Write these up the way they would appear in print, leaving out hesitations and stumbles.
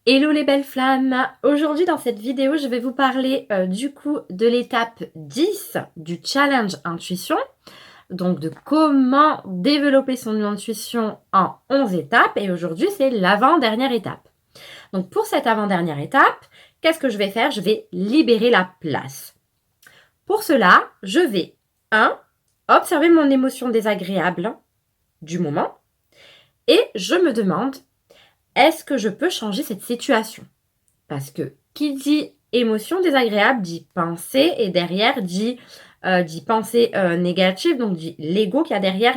Hello les belles flammes! Aujourd'hui dans cette vidéo, je vais vous parler du coup de l'étape 10 du challenge intuition. Donc de comment développer son intuition en 11 étapes. Et aujourd'hui, c'est l'avant-dernière étape. Donc pour cette avant-dernière étape, qu'est-ce que je vais faire? Je vais libérer la place. Pour cela, je vais 1. Observer mon émotion désagréable du moment. Et je me demande, est-ce que je peux changer cette situation? Parce que qui dit émotion désagréable dit pensée et derrière dit pensée négative, donc dit l'ego qu'il y a derrière,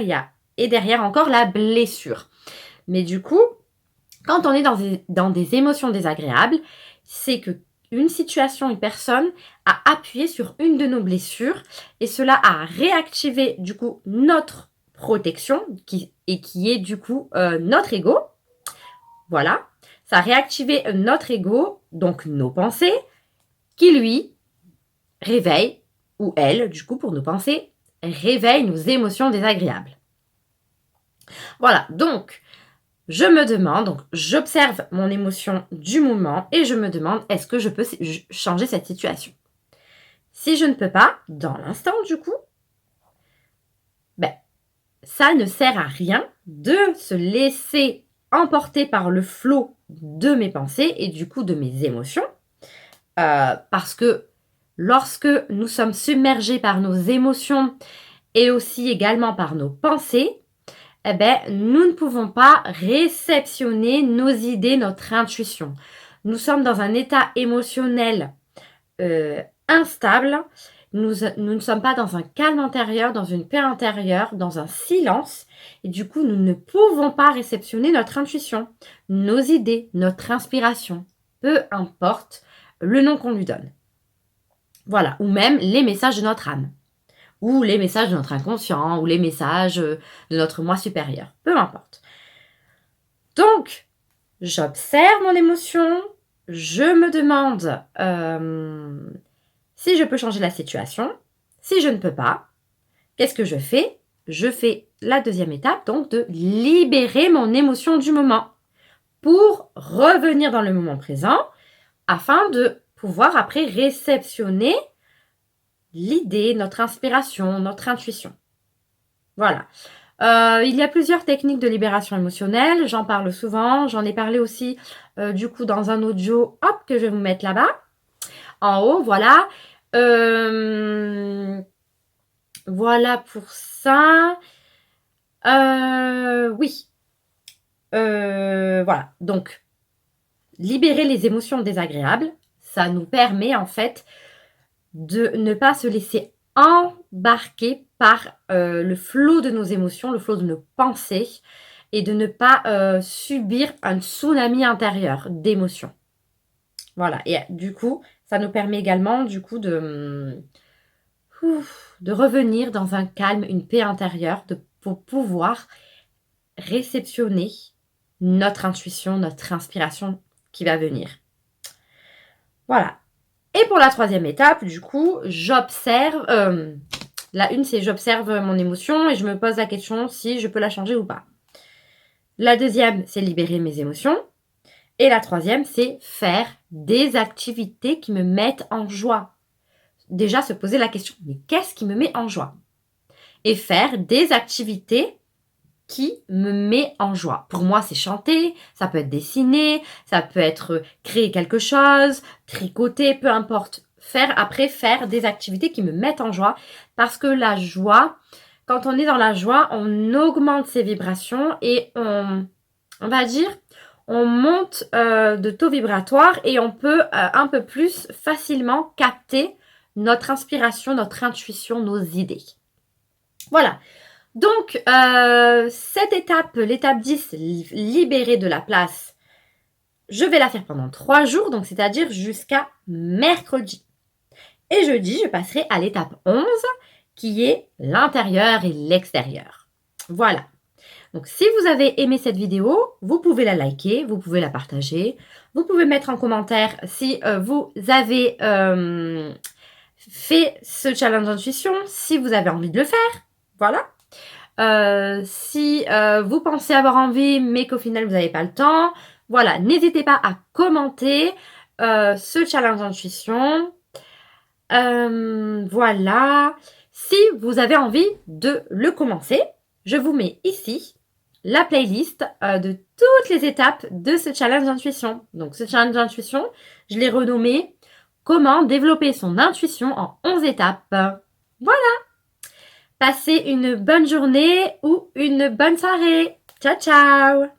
et derrière encore la blessure. Mais du coup, quand on est dans des émotions désagréables, c'est que une situation, une personne a appuyé sur une de nos blessures et cela a réactivé du coup notre protection qui est du coup notre ego. Voilà, ça a réactivé notre ego, donc nos pensées, qui lui réveille, ou elle, du coup pour nos pensées, réveille nos émotions désagréables. Voilà, donc je me demande, donc j'observe mon émotion du moment et je me demande est-ce que je peux changer cette situation. Si je ne peux pas, dans l'instant du coup, ben, ça ne sert à rien de se laisser emporter par le flot de mes pensées et du coup de mes émotions. Parce que lorsque nous sommes submergés par nos émotions et aussi également par nos pensées, eh ben, nous ne pouvons pas réceptionner nos idées, notre intuition. Nous sommes dans un état émotionnel instable. Nous ne sommes pas dans un calme intérieur, dans une paix intérieure, dans un silence. Et du coup, nous ne pouvons pas réceptionner notre intuition, nos idées, notre inspiration. Peu importe le nom qu'on lui donne. Voilà, ou même les messages de notre âme, ou les messages de notre inconscient, ou les messages de notre moi supérieur, peu importe. Donc, j'observe mon émotion, je me demande si je peux changer la situation. Si je ne peux pas, qu'est-ce que je fais? Je fais la deuxième étape, donc de libérer mon émotion du moment pour revenir dans le moment présent afin de pouvoir après réceptionner l'idée, notre inspiration, notre intuition. Voilà. Il y a plusieurs techniques de libération émotionnelle. J'en parle souvent. J'en ai parlé aussi du coup dans un audio, hop, que je vais vous mettre là-bas, en haut. Voilà. Voilà pour ça. Oui. Voilà. Donc, libérer les émotions désagréables, ça nous permet en fait de ne pas se laisser embarquer par le flot de nos émotions, le flot de nos pensées et de ne pas subir un tsunami intérieur d'émotions. Voilà, et du coup, ça nous permet également du coup de revenir dans un calme, une paix intérieure, pour pouvoir réceptionner notre intuition, notre inspiration qui va venir. Voilà. Et pour la troisième étape, du coup, j'observe. La une, c'est j'observe mon émotion et je me pose la question si je peux la changer ou pas. La deuxième, c'est libérer mes émotions. Et la troisième, c'est faire des activités qui me mettent en joie. Déjà, se poser la question, mais qu'est-ce qui me met en joie? Et faire des activités qui me met en joie. Pour moi, c'est chanter, ça peut être dessiner, ça peut être créer quelque chose, tricoter, peu importe. Faire des activités qui me mettent en joie parce que la joie, quand on est dans la joie, on augmente ses vibrations et on va dire, on monte de taux vibratoire et on peut un peu plus facilement capter notre inspiration, notre intuition, nos idées. Voilà. Donc, cette étape, l'étape 10, libérer de la place, je vais la faire pendant 3 jours, donc c'est-à-dire jusqu'à mercredi. Et jeudi, je passerai à l'étape 11, qui est l'intérieur et l'extérieur. Voilà. Donc, si vous avez aimé cette vidéo, vous pouvez la liker, vous pouvez la partager, vous pouvez mettre en commentaire si vous avez fait ce challenge d'intuition, si vous avez envie de le faire. Voilà. Si vous pensez avoir envie, mais qu'au final vous n'avez pas le temps, Voilà, n'hésitez pas à commenter ce challenge intuition. Voilà. Si vous avez envie de le commencer, je vous mets ici la playlist de toutes les étapes de ce challenge d'intuition. Donc ce challenge d'intuition, je l'ai renommé « Comment développer son intuition en 11 étapes ». Voilà. Passez une bonne journée ou une bonne soirée. Ciao, ciao!